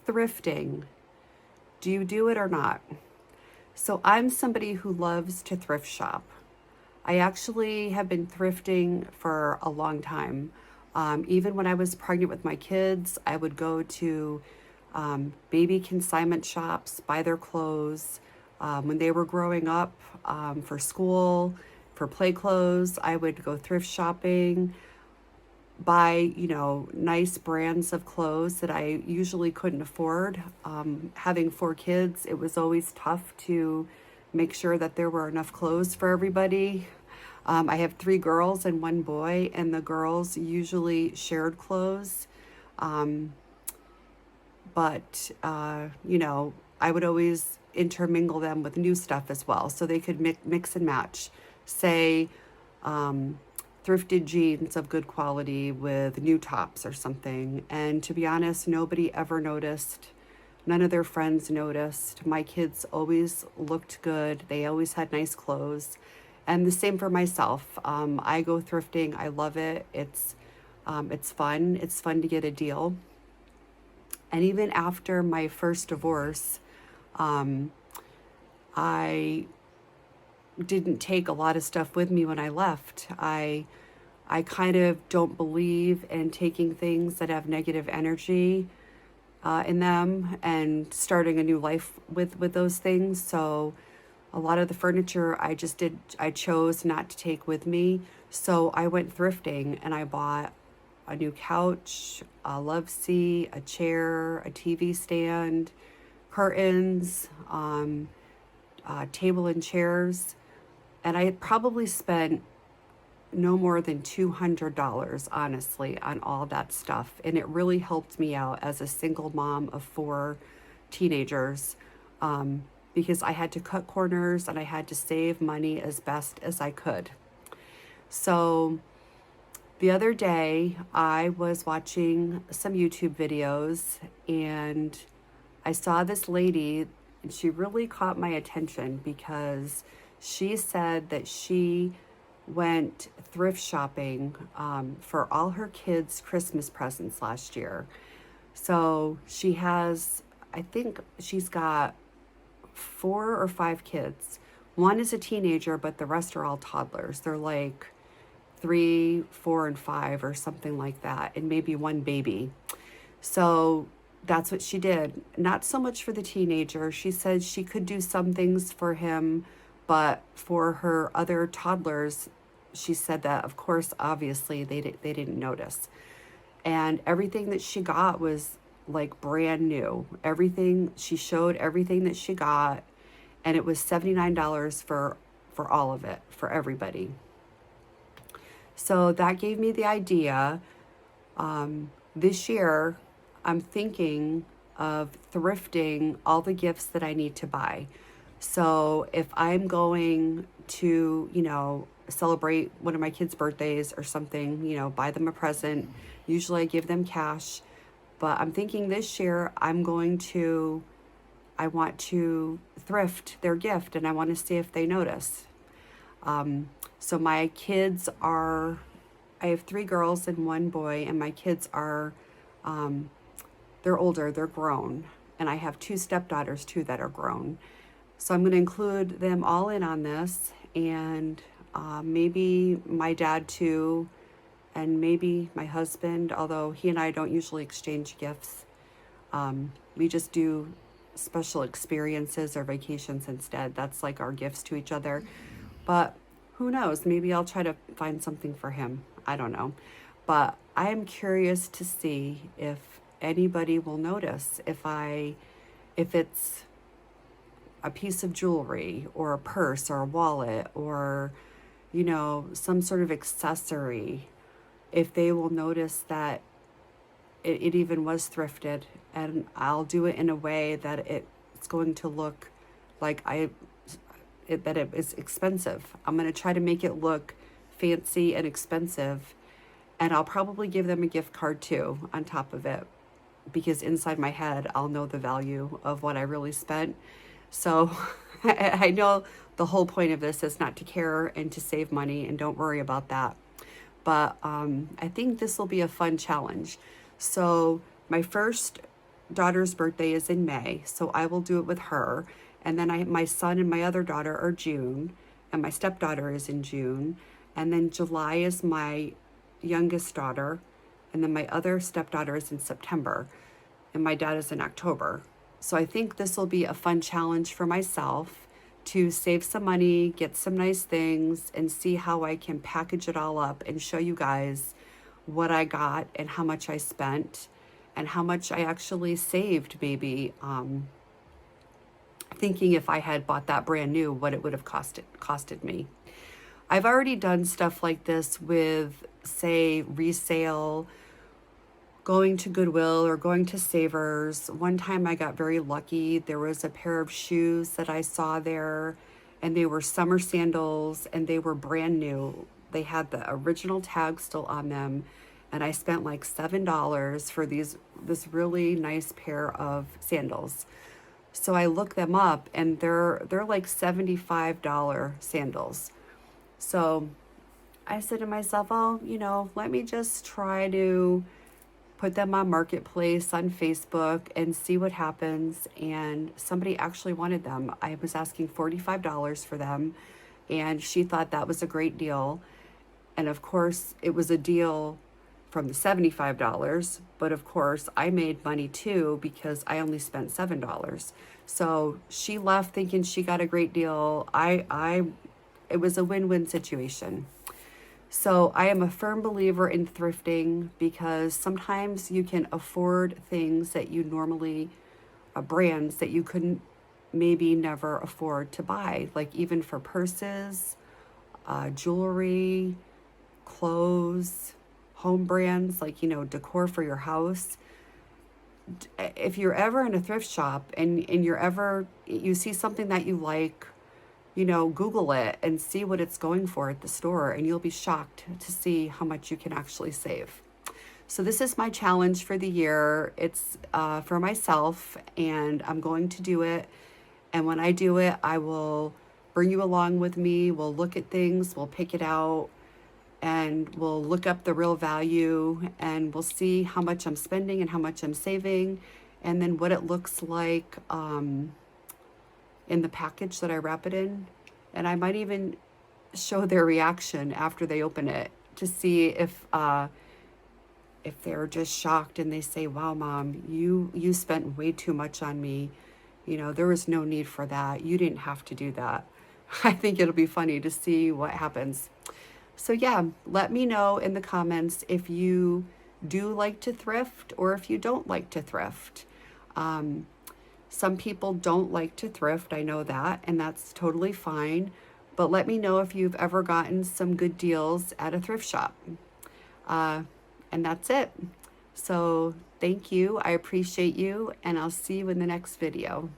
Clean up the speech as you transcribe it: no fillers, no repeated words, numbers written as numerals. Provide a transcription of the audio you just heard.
thrifting. Do you do it or not? So I'm somebody who loves to thrift shop. I actually have been thrifting for a long time. Even when I was pregnant with my kids, I would go to baby consignment shops, buy their clothes. When they were growing up, for school, for play clothes, I would go thrift shopping, buy, nice brands of clothes that I usually couldn't afford. Having four kids, it was always tough to make sure that there were enough clothes for everybody. I have three girls and one boy, and the girls usually shared clothes. Um, but I would always intermingle them with new stuff as well, so they could mix and match. Say, um, thrifted jeans of good quality with new tops or something. And to be honest, nobody ever noticed. None of their friends noticed. My kids always looked good. They always had nice clothes. And the same for myself. I go thrifting. I love it. It's fun. It's fun to get a deal. And even after my first divorce, um, I didn't take a lot of stuff with me when I left. I kind of don't believe in taking things that have negative energy in them and starting a new life with those things. So a lot of the furniture I chose not to take with me. So I went thrifting and I bought a new couch, a love seat, a chair, a TV stand, curtains, table and chairs. And I had probably spent no more than $200, honestly, on all that stuff. And it really helped me out as a single mom of four teenagers, because I had to cut corners and I had to save money as best as I could. So the other day, I was watching some YouTube videos and I saw this lady, and she really caught my attention because she said that she went thrift shopping for all her kids' Christmas presents last year. So I think she's got four or five kids. One is a teenager, but the rest are all toddlers. They're like 3, 4, and 5 or something like that, and maybe one baby. So that's what she did. Not so much for the teenager. She said she could do some things for him, but for her other toddlers, she said that, of course, obviously, they didn't notice. And everything that she got was like brand new. She showed everything that she got, and it was $79 for all of it, for everybody. So that gave me the idea. This year, I'm thinking of thrifting all the gifts that I need to buy. So if I'm going to, celebrate one of my kids' birthdays or something, buy them a present, usually I give them cash. But I'm thinking this year I want to thrift their gift and I want to see if they notice. So my kids I have three girls and one boy, and my kids they're older, they're grown. And I have two stepdaughters too that are grown. So I'm going to include them all in on this, and maybe my dad too, and maybe my husband, although he and I don't usually exchange gifts. We just do special experiences or vacations instead. That's like our gifts to each other. But who knows? Maybe I'll try to find something for him. I don't know. But I am curious to see if anybody will notice if it's a piece of jewelry or a purse or a wallet or, some sort of accessory, if they will notice that it even was thrifted, and I'll do it in a way that it's going to look like that it is expensive. I'm going to try to make it look fancy and expensive, and I'll probably give them a gift card too on top of it, because inside my head I'll know the value of what I really spent. So I know the whole point of this is not to care and to save money, and don't worry about that. But I think this will be a fun challenge. So my first daughter's birthday is in May, so I will do it with her. And then my son and my other daughter are June, and my stepdaughter is in June. And then July is my youngest daughter, and then my other stepdaughter is in September, and my dad is in October. So I think this will be a fun challenge for myself to save some money, get some nice things, and see how I can package it all up and show you guys what I got and how much I spent and how much I actually saved, maybe thinking if I had bought that brand new, what it would have costed me. I've already done stuff like this with, say, resale, going to Goodwill or going to Savers. One time I got very lucky. There was a pair of shoes that I saw there, and they were summer sandals, and they were brand new. They had the original tag still on them, and I spent like $7 for this really nice pair of sandals. So I looked them up, and they're like $75 sandals. So I said to myself, oh, let me just try to put them on Marketplace on Facebook and see what happens. And somebody actually wanted them. I was asking $45 for them, and she thought that was a great deal. And of course, it was a deal from the $75, but of course I made money too because I only spent $7. So she left thinking she got a great deal. It was a win-win situation. So I am a firm believer in thrifting because sometimes you can afford things that you normally, brands that you couldn't maybe never afford to buy, like even for purses, jewelry, clothes, home brands, like, decor for your house. If you're ever in a thrift shop and you see something that you like, Google it and see what it's going for at the store, and you'll be shocked to see how much you can actually save. So this is my challenge for the year. It's for myself, and I'm going to do it. And when I do it, I will bring you along with me. We'll look at things, we'll pick it out, and we'll look up the real value, and we'll see how much I'm spending and how much I'm saving, and then what it looks like in the package that I wrap it in. And I might even show their reaction after they open it to see if they're just shocked and they say, wow, Mom, you spent way too much on me. There was no need for that. You didn't have to do that. I think it'll be funny to see what happens. So yeah, let me know in the comments if you do like to thrift or if you don't like to thrift. Some people don't like to thrift, I know that, and that's totally fine. But let me know if you've ever gotten some good deals at a thrift shop. And that's it. So thank you. I appreciate you, and I'll see you in the next video.